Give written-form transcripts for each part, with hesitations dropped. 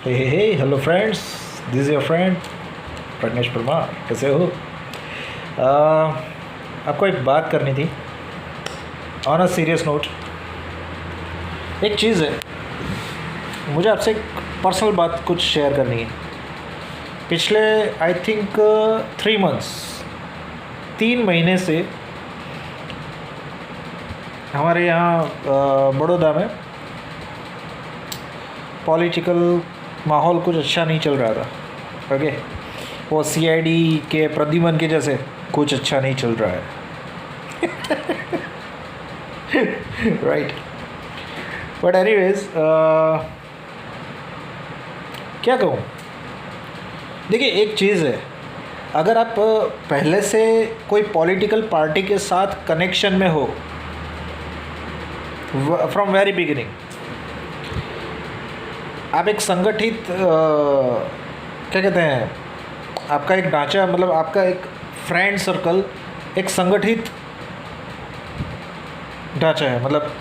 Hey hello friends, this is your friend Pragnesh Parmar. कैसे हो? आपको एक बात करनी थी ऑन अ सीरियस नोट। एक चीज़ है, मुझे आपसे एक पर्सनल बात कुछ शेयर करनी है। पिछले आई थिंक 3 मंथ्स, 3 महीने से हमारे यहाँ बड़ौदा में पॉलिटिकल माहौल कुछ अच्छा नहीं चल रहा था। ओके, वो सीआईडी के प्रद्युमन के जैसे कुछ अच्छा नहीं चल रहा है। राइट, बट एनीवेज क्या कहूँ। देखिए, एक चीज़ है, अगर आप पहले से कोई पॉलिटिकल पार्टी के साथ कनेक्शन में हो फ्रॉम वेरी बिगिनिंग, आप एक संगठित क्या कहते हैं, आपका एक ढांचा, मतलब आपका एक फ्रेंड सर्कल एक संगठित ढांचा है। मतलब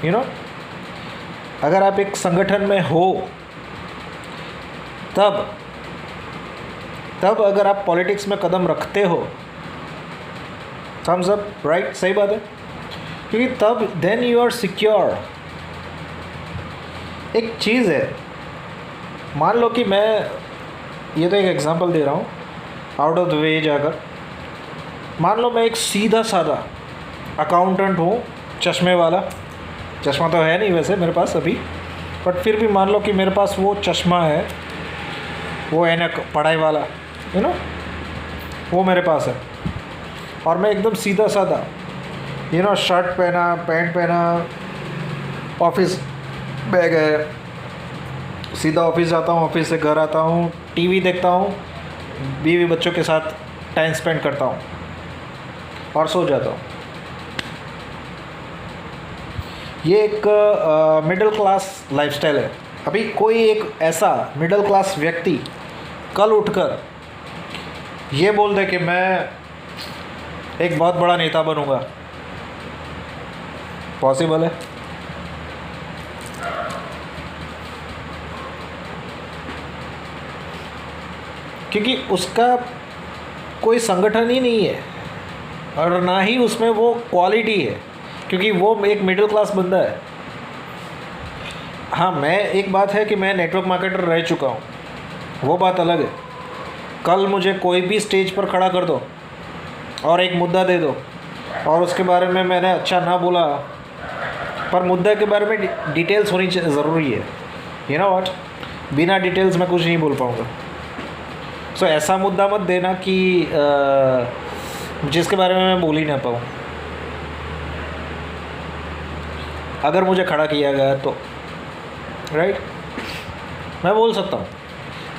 अगर आप एक संगठन में हो तब अगर आप पॉलिटिक्स में कदम रखते हो, थम्स अप, राइट, सही बात है, क्योंकि तब देन यू आर सिक्योर। एक चीज़ है, मान लो कि मैं, ये तो एक एग्जांपल दे रहा हूँ आउट ऑफ द वे जाकर, मान लो मैं एक सीधा साधा अकाउंटेंट हूँ, चश्मे वाला। चश्मा तो है नहीं वैसे मेरे पास अभी, बट फिर भी मान लो कि मेरे पास वो चश्मा है, वो ऐनक पढ़ाई वाला, वो मेरे पास है, और मैं एकदम सीधा साधा शर्ट पहना, पैंट पहना, ऑफिस बैग है, सीधा ऑफिस जाता हूँ, ऑफिस से घर आता हूँ, टीवी देखता हूँ, बीवी बच्चों के साथ टाइम स्पेंड करता हूँ और सो जाता हूँ। ये एक मिडिल क्लास लाइफस्टाइल है। अभी कोई एक ऐसा मिडिल क्लास व्यक्ति कल उठकर ये बोल दे कि मैं एक बहुत बड़ा नेता बनूंगा, पॉसिबल है? क्योंकि उसका कोई संगठन ही नहीं है और ना ही उसमें वो क्वालिटी है, क्योंकि वो एक मिडिल क्लास बंदा है। हाँ, मैं, एक बात है कि मैं नेटवर्क मार्केटर रह चुका हूँ, वो बात अलग है। कल मुझे कोई भी स्टेज पर खड़ा कर दो और एक मुद्दा दे दो और उसके बारे में मैंने अच्छा ना बोला, पर मुद्दे के बारे में डिटेल्स होनी ज़रूरी है। यू नो व्हाट, बिना डिटेल्स मैं कुछ नहीं बोल पाऊँगा। सो ऐसा मुद्दा मत देना कि जिसके बारे में मैं बोल ही ना पाऊँ। अगर मुझे खड़ा किया गया तो राइट, मैं बोल सकता हूँ।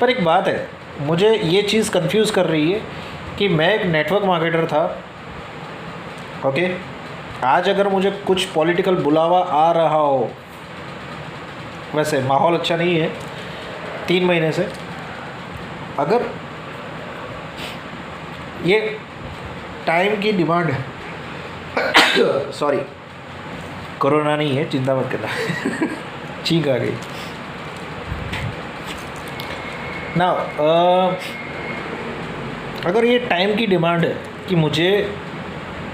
पर एक बात है, मुझे ये चीज़ कंफ्यूज कर रही है कि मैं एक नेटवर्क मार्केटर था, ओके, आज अगर मुझे कुछ पॉलिटिकल बुलावा आ रहा हो, वैसे माहौल अच्छा नहीं है 3 महीने से, अगर ये टाइम की डिमांड है सॉरी, कोरोना नहीं है, चिंता मत करना। छींक आ गई ना। अगर ये टाइम की डिमांड है कि मुझे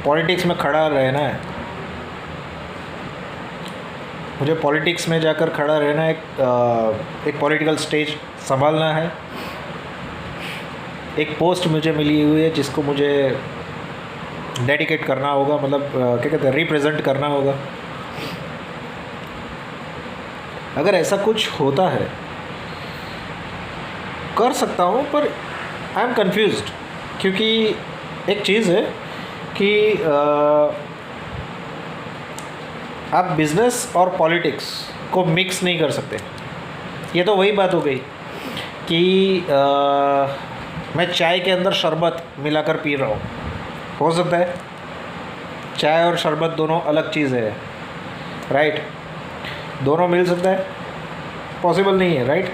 पॉलिटिक्स में खड़ा रहना है, मुझे पॉलिटिक्स में जाकर खड़ा रहना है, एक पॉलिटिकल स्टेज संभालना है, एक पोस्ट मुझे मिली हुई है जिसको मुझे डेडिकेट करना होगा, मतलब क्या कहते हैं, रिप्रेजेंट करना होगा। अगर ऐसा कुछ होता है, कर सकता हूँ, पर आई एम कन्फ्यूज्ड, क्योंकि एक चीज़ है कि आप बिज़नेस और पॉलिटिक्स को मिक्स नहीं कर सकते। ये तो वही बात हो गई कि मैं चाय के अंदर शरबत मिलाकर पी रहा हूँ। हो सकता है चाय और शरबत दोनों अलग चीज़ है, राइट? दोनों मिल सकता है? पॉसिबल नहीं है, राइट?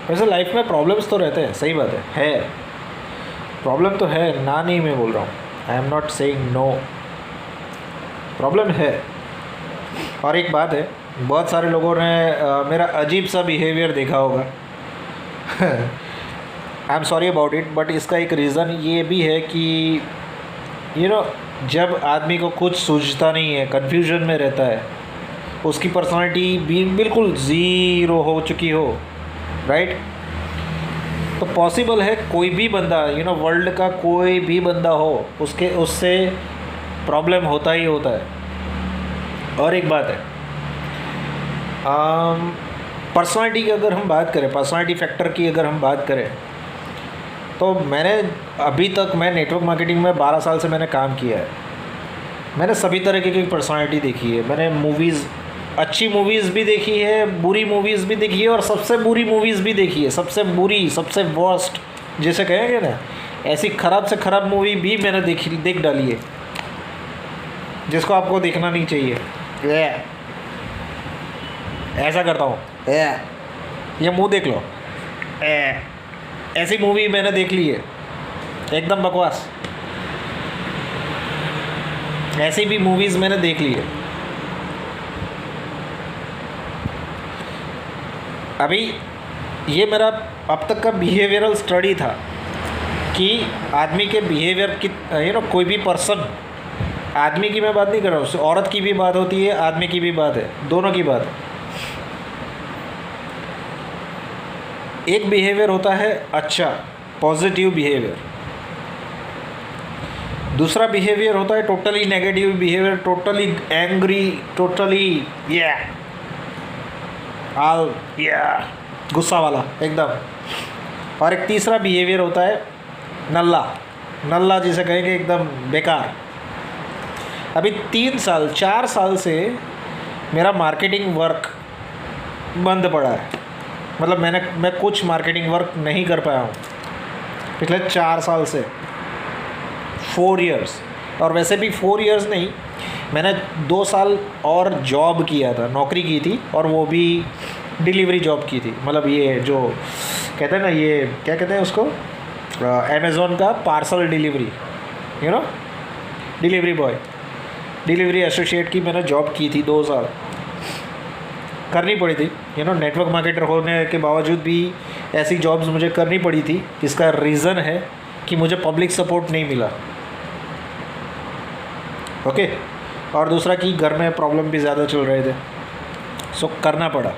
वैसे लाइफ में प्रॉब्लम्स तो रहते हैं, सही बात है प्रॉब्लम तो है, ना नहीं मैं बोल रहा हूँ, I am not saying no, problem है। और एक बात है, बहुत सारे लोगों ने मेरा अजीब सा बिहेवियर देखा होगा। I am sorry about it, but इसका एक रीज़न ये भी है कि जब आदमी को कुछ सूझता नहीं है, कन्फ्यूजन में रहता है, उसकी पर्सनालिटी भी बिल्कुल ज़ीरो हो चुकी हो, राइट, तो पॉसिबल है कोई भी बंदा वर्ल्ड का कोई भी बंदा हो, उससे प्रॉब्लम होता ही होता है। और एक बात है, पर्सनालिटी की अगर हम बात करें, पर्सनालिटी फैक्टर की अगर हम बात करें, तो मैं नेटवर्क मार्केटिंग में 12 साल से मैंने काम किया है। मैंने सभी तरीके की पर्सनालिटी देखी है। मैंने मूवीज़, अच्छी मूवीज़ भी देखी है, बुरी मूवीज़ भी देखी है, और सबसे बुरी मूवीज़ भी देखी है। सबसे बुरी, सबसे वर्स्ट जैसे कहेंगे ना, ऐसी ख़राब से ख़राब मूवी भी मैंने देख डाली है, जिसको आपको देखना नहीं चाहिए। ऐसा करता हूँ, ये मुंह देख लो, ऐसी मूवी मैंने देख ली है, एकदम बकवास। ऐसी भी मूवीज़ मैंने देख ली है। अभी ये मेरा अब तक का बिहेवियरल स्टडी था कि आदमी के बिहेवियर की, कोई भी पर्सन, आदमी की मैं बात नहीं कर रहा हूँ, औरत की भी बात होती है, आदमी की भी बात है, दोनों की बात है। एक बिहेवियर होता है अच्छा, पॉजिटिव बिहेवियर। दूसरा बिहेवियर होता है totally negative behaviour, totally angry, totally गुस्सा वाला एकदम। और एक तीसरा बिहेवियर होता है नल्ला जिसे कहेंगे, एकदम बेकार। अभी 4 साल से मेरा मार्केटिंग वर्क बंद पड़ा है। मतलब मैं कुछ मार्केटिंग वर्क नहीं कर पाया हूँ पिछले 4 साल से, 4 इयर्स। और वैसे भी 4 इयर्स नहीं, मैंने 2 साल और जॉब किया था, नौकरी की थी, और वो भी डिलीवरी जॉब की थी। मतलब ये जो कहते हैं ना, ये क्या कहते हैं उसको, अमेज़ॉन का parcel delivery, delivery boy, delivery associate की मैंने जॉब की थी 2 साल। करनी पड़ी थी, नेटवर्क मार्केटर होने के बावजूद भी ऐसी जॉब्स मुझे करनी पड़ी थी। इसका रीज़न है कि मुझे पब्लिक सपोर्ट नहीं मिला, ओके। और दूसरा कि घर में प्रॉब्लम भी ज़्यादा चल रहे थे, सो करना पड़ा।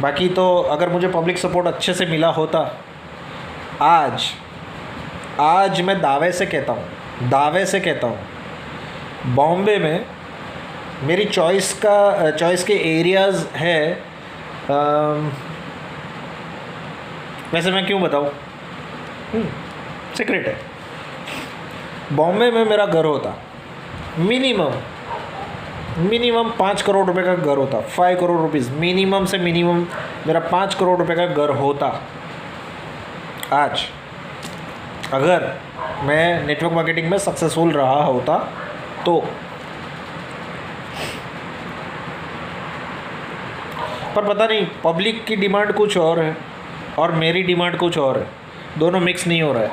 बाकी तो अगर मुझे पब्लिक सपोर्ट अच्छे से मिला होता, आज मैं दावे से कहता हूँ बॉम्बे में मेरी चॉइस के एरियाज़ है। वैसे मैं क्यों बताऊँ, सीक्रेट है। बॉम्बे में मेरा घर होता मिनिमम 5 करोड़ रुपए का घर होता, 5 करोड़ रुपीज़ मिनिमम से मिनिमम मेरा 5 करोड़ रुपए का घर होता आज, अगर मैं नेटवर्क मार्केटिंग में सक्सेसफुल रहा होता तो। पर पता नहीं, पब्लिक की डिमांड कुछ और है और मेरी डिमांड कुछ और है, दोनों मिक्स नहीं हो रहा है।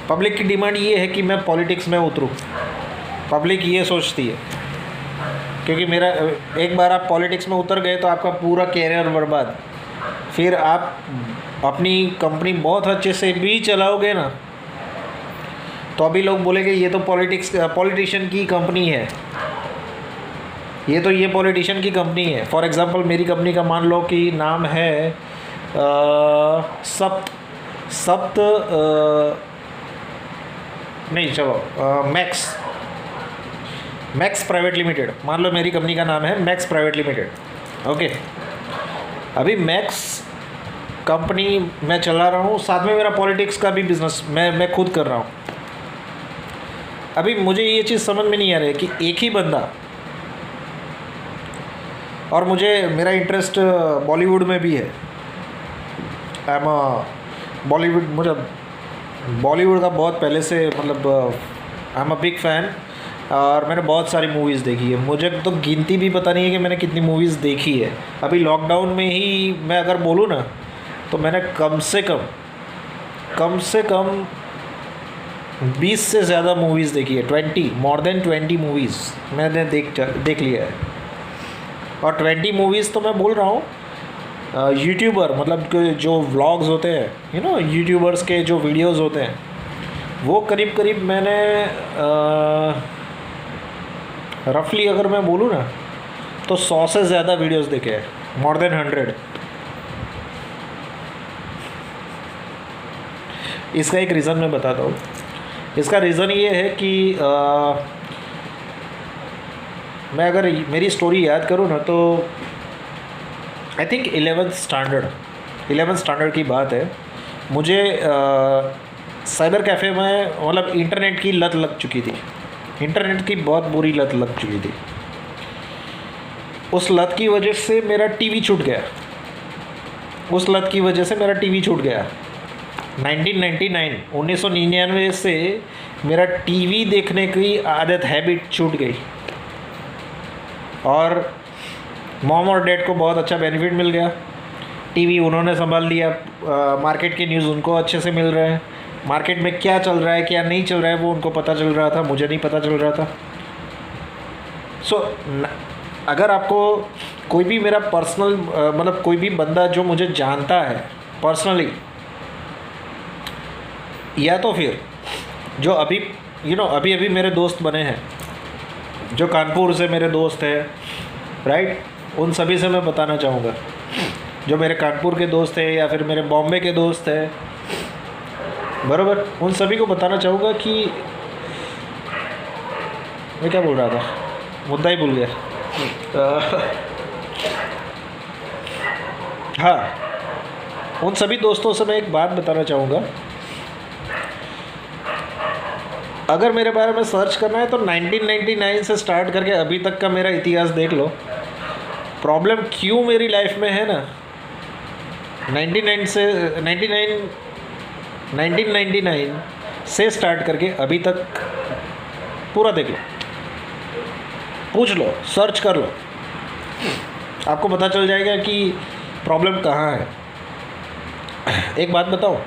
पब्लिक की डिमांड ये है कि मैं पॉलिटिक्स में उतरूँ, पब्लिक ये सोचती है, क्योंकि मेरा एक बार आप पॉलिटिक्स में उतर गए तो आपका पूरा कैरियर बर्बाद। फिर आप अपनी कंपनी बहुत अच्छे से भी चलाओगे ना, तो अभी लोग बोलेंगे ये तो पॉलिटिशियन की कंपनी है, ये पॉलिटिशियन की कंपनी है। फॉर एग्ज़ाम्पल मेरी कंपनी का मान लो कि नाम है मैक्स प्राइवेट लिमिटेड। मान लो मेरी कंपनी का नाम है मैक्स प्राइवेट लिमिटेड, ओके। अभी मैक्स कंपनी मैं चला रहा हूँ, साथ में मेरा पॉलिटिक्स का भी बिज़नेस मैं खुद कर रहा हूँ। अभी मुझे ये चीज़ समझ में नहीं आ रही है कि एक ही बंदा, और मेरा इंटरेस्ट बॉलीवुड में भी है, मुझे बॉलीवुड का बहुत पहले से, मतलब I am a big fan, और मैंने बहुत सारी मूवीज़ देखी है। मुझे तो गिनती भी पता नहीं है कि मैंने कितनी मूवीज़ देखी है। अभी लॉकडाउन में ही मैं अगर बोलूँ ना, तो मैंने कम से कम 20 से ज़्यादा मूवीज़ देखी है, 20 मोर देन 20 मूवीज़ मैंने देख लिया है। और 20 मूवीज़ तो मैं बोल रहा हूँ यूट्यूबर, मतलब जो व्लॉग्स होते हैं यूट्यूबर्स के जो वीडियोस होते हैं, वो करीब करीब मैंने रफली अगर मैं बोलूँ ना तो 100 से ज़्यादा वीडियोस देखे हैं, मोर देन 100। इसका एक रीज़न मैं बताता हूँ। इसका रीज़न ये है कि मैं अगर मेरी स्टोरी याद करूँ ना तो आई थिंक 11th स्टैंडर्ड की बात है। मुझे साइबर कैफ़े में मतलब इंटरनेट की लत लग चुकी थी। इंटरनेट की बहुत बुरी लत लग चुकी थी। उस लत की वजह से मेरा टीवी छूट गया। 1999 से मेरा टीवी देखने की आदत, हैबिट छूट गई। और मॉम और डैड को बहुत अच्छा बेनिफिट मिल गया। टीवी उन्होंने संभाल लिया, मार्केट की न्यूज़ उनको अच्छे से मिल रहा है, मार्केट में क्या चल रहा है क्या नहीं चल रहा है वो उनको पता चल रहा था, मुझे नहीं पता चल रहा था। अगर आपको कोई भी मेरा पर्सनल मतलब कोई भी बंदा जो मुझे जानता है पर्सनली, या तो फिर जो अभी अभी मेरे दोस्त बने हैं, जो कानपुर से मेरे दोस्त हैं, राइट, उन सभी से मैं बताना चाहूँगा, जो मेरे कानपुर के दोस्त हैं या फिर मेरे बॉम्बे के दोस्त हैं, बराबर, उन सभी को बताना चाहूँगा कि मैं क्या बोल रहा था, मुद्दा ही भूल गया। हाँ, उन सभी दोस्तों से मैं एक बात बताना चाहूँगा। अगर मेरे बारे में सर्च करना है तो 1999 से स्टार्ट करके अभी तक का मेरा इतिहास देख लो। प्रॉब्लम क्यों मेरी लाइफ में है ना, 1999 से स्टार्ट करके अभी तक पूरा देख लो, पूछ लो, सर्च कर लो, आपको पता चल जाएगा कि प्रॉब्लम कहाँ है। एक बात बताओ,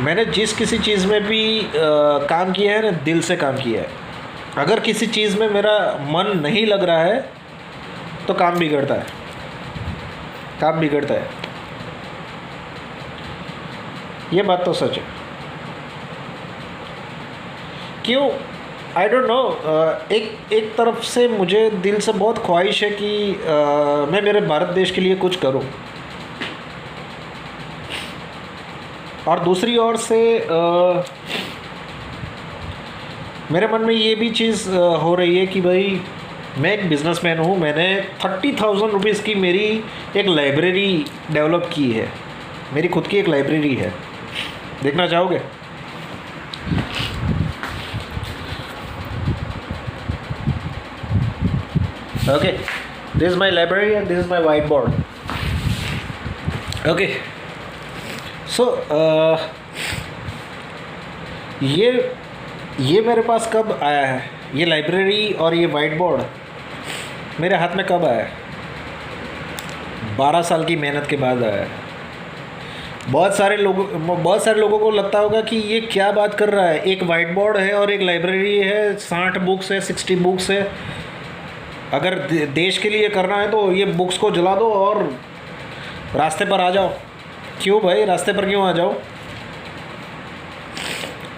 मैंने जिस किसी चीज़ में भी काम किया है ना, दिल से काम किया है। अगर किसी चीज़ में मेरा मन नहीं लग रहा है तो काम बिगड़ता है। ये बात तो सच है। क्यों, आई डोंट नो, एक तरफ से मुझे दिल से बहुत ख्वाहिश है कि मैं मेरे भारत देश के लिए कुछ करूं, और दूसरी ओर से मेरे मन में ये भी चीज़ हो रही है कि भाई मैं एक बिज़नेसमैन हूँ। मैंने 30,000 रुपीज़ की मेरी एक लाइब्रेरी डेवलप की है, मेरी खुद की एक लाइब्रेरी है। देखना चाहोगे? Okay, this is my library and this is my white board. Okay, so ये मेरे पास कब आया है, ये लाइब्रेरी और ये वाइट बोर्ड मेरे हाथ में कब आया है? 12 साल की मेहनत के बाद आया है। बहुत सारे लोगों को लगता होगा कि ये क्या बात कर रहा है, एक वाइट बोर्ड है और एक लाइब्रेरी है, 60 बुक्स है, 60 बुक्स है। अगर देश के लिए करना है तो ये बुक्स को जला दो और रास्ते पर आ जाओ। क्यों भाई, रास्ते पर क्यों आ जाओ?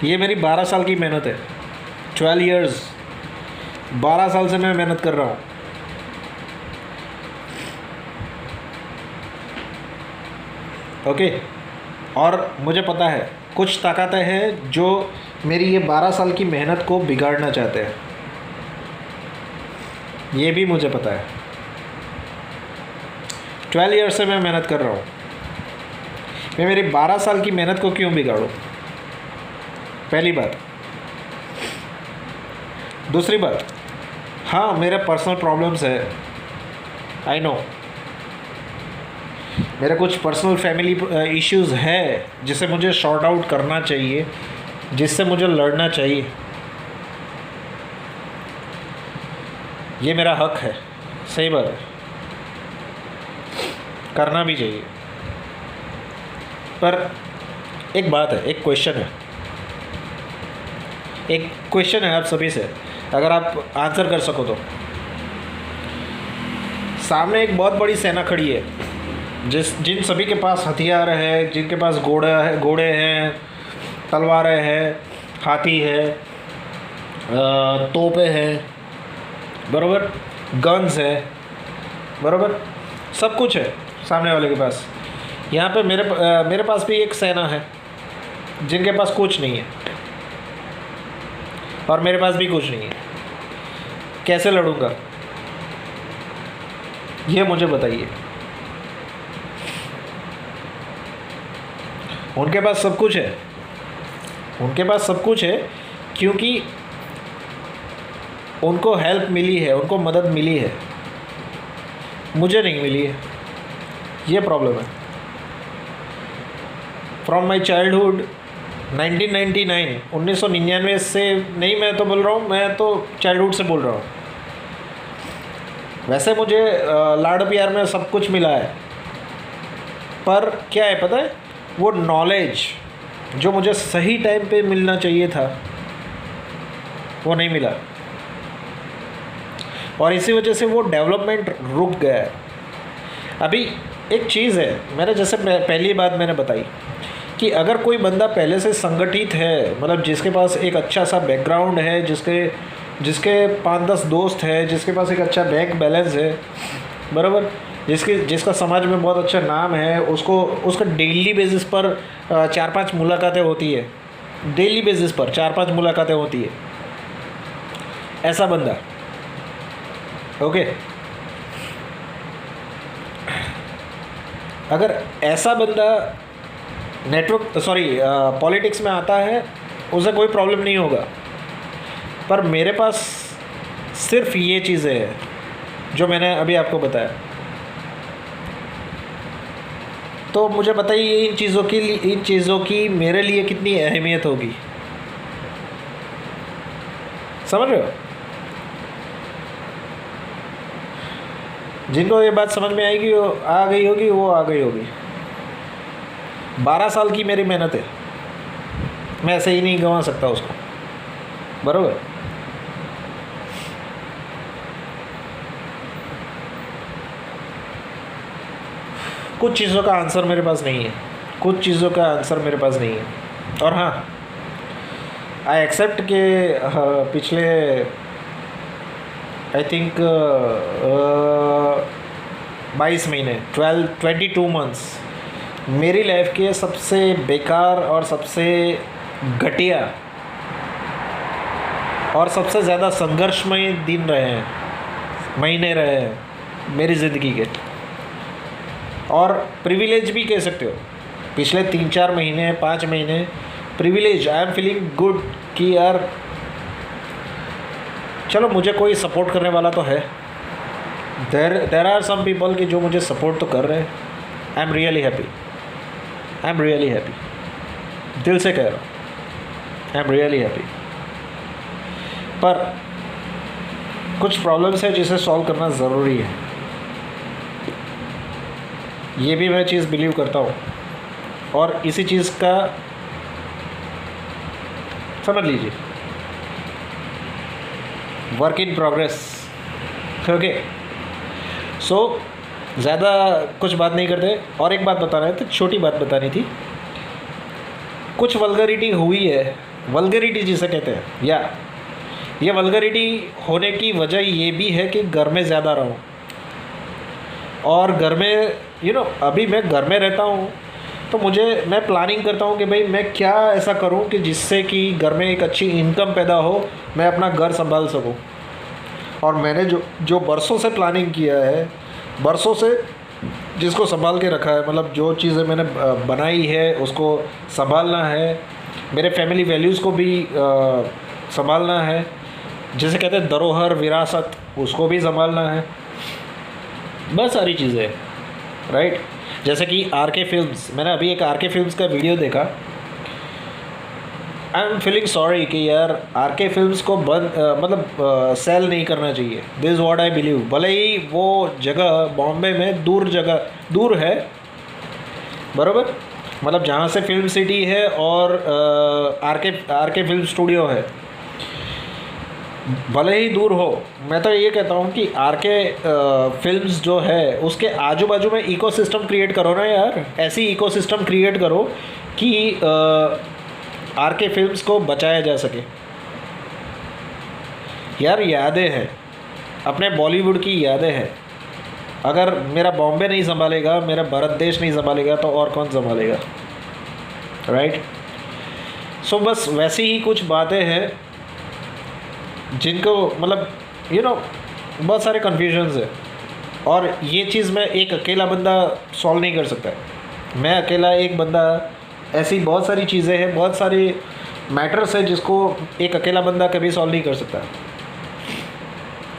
ये मेरी 12 साल की मेहनत है, 12 इयर्स, 12 साल से मैं मेहनत कर रहा हूँ। ओके, और मुझे पता है कुछ ताकतें हैं जो मेरी ये 12 साल की मेहनत को बिगाड़ना चाहते हैं, ये भी मुझे पता है। 12 ईयर्स से मैं मेहनत कर रहा हूँ, मैं मेरी 12 साल की मेहनत को क्यों बिगाड़ूँ? पहली बात। दूसरी बात, हाँ मेरे पर्सनल प्रॉब्लम्स है, आई नो, मेरे कुछ पर्सनल फैमिली इश्यूज़ है जिसे मुझे शॉर्ट आउट करना चाहिए, जिससे मुझे लड़ना चाहिए। ये मेरा हक है, सही बात है, करना भी चाहिए। पर एक बात है, एक क्वेश्चन है, एक क्वेश्चन है आप सभी से, अगर आप आंसर कर सको तो। सामने एक बहुत बड़ी सेना खड़ी है, जिन सभी के पास हथियार है, जिनके पास घोड़े हैं, तलवारें हैं, हाथी है, तोपें हैं, बराबर, गन्स है, बराबर, सब कुछ है सामने वाले के पास। यहाँ पे मेरे पास भी एक सेना है जिनके पास कुछ नहीं है, और मेरे पास भी कुछ नहीं है। कैसे लड़ूंगा ये मुझे बताइए। उनके पास सब कुछ है, उनके पास सब कुछ है क्योंकि उनको हेल्प मिली है, उनको मदद मिली है, मुझे नहीं मिली है। ये प्रॉब्लम है। फ्रॉम माई चाइल्डहुड 1999 से नहीं, मैं तो बोल रहा हूँ, मैं तो चाइल्डहुड से बोल रहा हूँ। वैसे मुझे लाड़ प्यार में सब कुछ मिला है, पर क्या है पता है, वो नॉलेज जो मुझे सही टाइम पे मिलना चाहिए था वो नहीं मिला, और इसी वजह से वो डेवलपमेंट रुक गया है। अभी एक चीज़ है, मैंने जैसे पहली बात मैंने बताई कि अगर कोई बंदा पहले से संगठित है, मतलब जिसके पास एक अच्छा सा बैकग्राउंड है, जिसके 5-10 दोस्त है, जिसके पास एक अच्छा बैंक बैलेंस है, बराबर, जिसका समाज में बहुत अच्छा नाम है, उसका डेली बेसिस पर 4-5 मुलाकातें होती है, डेली बेसिस पर 4-5 मुलाकातें होती है, ऐसा बंदा, ओके। अगर ऐसा बंदा पॉलिटिक्स में आता है, उसे कोई प्रॉब्लम नहीं होगा। पर मेरे पास सिर्फ ये चीज़ें हैं जो मैंने अभी आपको बताया। तो मुझे बताइए इन चीज़ों की मेरे लिए कितनी अहमियत होगी, समझ रहे हो? जिनको ये बात समझ में आएगी, वो आ गई होगी। 12 साल की मेरी मेहनत है, मैं ऐसे ही नहीं गंवा सकता उसको, बराबर। कुछ चीज़ों का आंसर मेरे पास नहीं है, और हाँ, आई एक्सेप्ट के पिछले आई थिंक 22 महीने 22 मंथ्स मेरी लाइफ के सबसे बेकार और सबसे घटिया और सबसे ज़्यादा संघर्षमय दिन रहे हैं, महीने रहे हैं मेरी ज़िंदगी के, और प्रिविलेज भी कह सकते हो। पिछले 3-4 महीने 5 महीने privilege, I am feeling good कि यार चलो मुझे कोई सपोर्ट करने वाला तो है। देर आर सम पीपल कि जो मुझे सपोर्ट तो कर रहे हैं। आई एम रियली हैप्पी, दिल से कह रहा हूँ, आई एम रियली हैप्पी। पर कुछ प्रॉब्लम्स है जिसे सॉल्व करना ज़रूरी है, ये भी मैं चीज़ बिलीव करता हूँ, और इसी चीज़ का समझ लीजिए वर्क इन प्रोग्रेस, ओके। सो ज़्यादा कुछ बात नहीं करते, और एक बात बताना है, तो छोटी बात बतानी थी। कुछ वल्गरिटी हुई है, वल्गरिटी जिसे कहते हैं, या ये वल्गरिटी होने की वजह ये भी है कि घर में ज़्यादा रहूँ, और घर में अभी मैं घर में रहता हूँ, तो मैं प्लानिंग करता हूँ कि भाई मैं क्या ऐसा करूँ कि जिससे कि घर में एक अच्छी इनकम पैदा हो, मैं अपना घर संभाल सकूँ। और मैंने जो बरसों से प्लानिंग किया है, बरसों से जिसको संभाल के रखा है, मतलब जो चीज़ें मैंने बनाई है उसको संभालना है, मेरे फैमिली वैल्यूज़ को भी संभालना है, जिसे कहते हैं धरोहर विरासत, उसको भी संभालना है, बहुत सारी चीज़ें, राइट। जैसे कि आर.के. फिल्म्स, मैंने अभी एक आर.के. फिल्म्स का वीडियो देखा। आई एम फीलिंग सॉरी कि यार आर.के. फिल्म्स को सेल नहीं करना चाहिए। This is what I believe. भले ही वो जगह बॉम्बे में दूर है, बराबर, मतलब जहाँ से फिल्म सिटी है और आर.के. फिल्म स्टूडियो है, भले ही दूर हो, मैं तो ये कहता हूँ कि आर के फिल्म्स जो है उसके आजू बाजू में इकोसिस्टम क्रिएट करो ना यार, ऐसी इकोसिस्टम क्रिएट करो कि आर के फिल्म्स को बचाया जा सके। यार यादें हैं, अपने बॉलीवुड की यादें हैं। अगर मेरा बॉम्बे नहीं संभालेगा, मेरा भारत देश नहीं संभालेगा, तो और कौन संभालेगा, राइट। सो बस वैसी ही कुछ बातें हैं जिनको मतलब बहुत सारे कन्फ्यूजन्स है, और ये चीज़ मैं एक अकेला बंदा सॉल्व नहीं कर सकता। मैं अकेला एक बंदा, ऐसी बहुत सारी चीज़ें हैं, बहुत सारे मैटर्स है जिसको एक अकेला बंदा कभी सॉल्व नहीं कर सकता।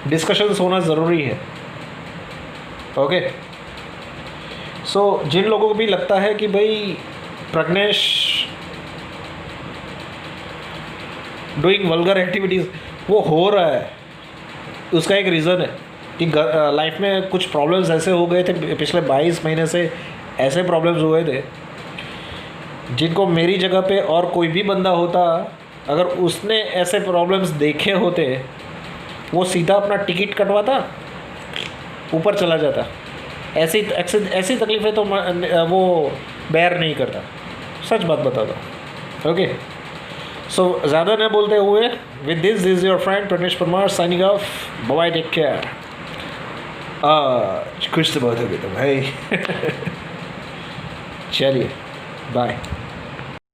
डिस्कशंस होना ज़रूरी है। ओके, सो जिन लोगों को भी लगता है कि भाई प्रज्ञेश डूइंग वल्गर एक्टिविटीज़, वो हो रहा है, उसका एक रीज़न है कि लाइफ में कुछ प्रॉब्लम्स ऐसे हो गए थे पिछले 22 महीने से, ऐसे प्रॉब्लम्स हुए थे जिनको मेरी जगह पे और कोई भी बंदा होता, अगर उसने ऐसे प्रॉब्लम्स देखे होते, वो सीधा अपना टिकट कटवाता, ऊपर चला जाता। ऐसी तकलीफ़ें तो वो बेयर नहीं करता, सच बात बता दो। ओके, सो ज़्यादा न बोलते हुए, with this is your friend Pragnesh Parmar signing off, bye, take care. कुछ तो बहुत हो गया तो भाई चलिए, बाय।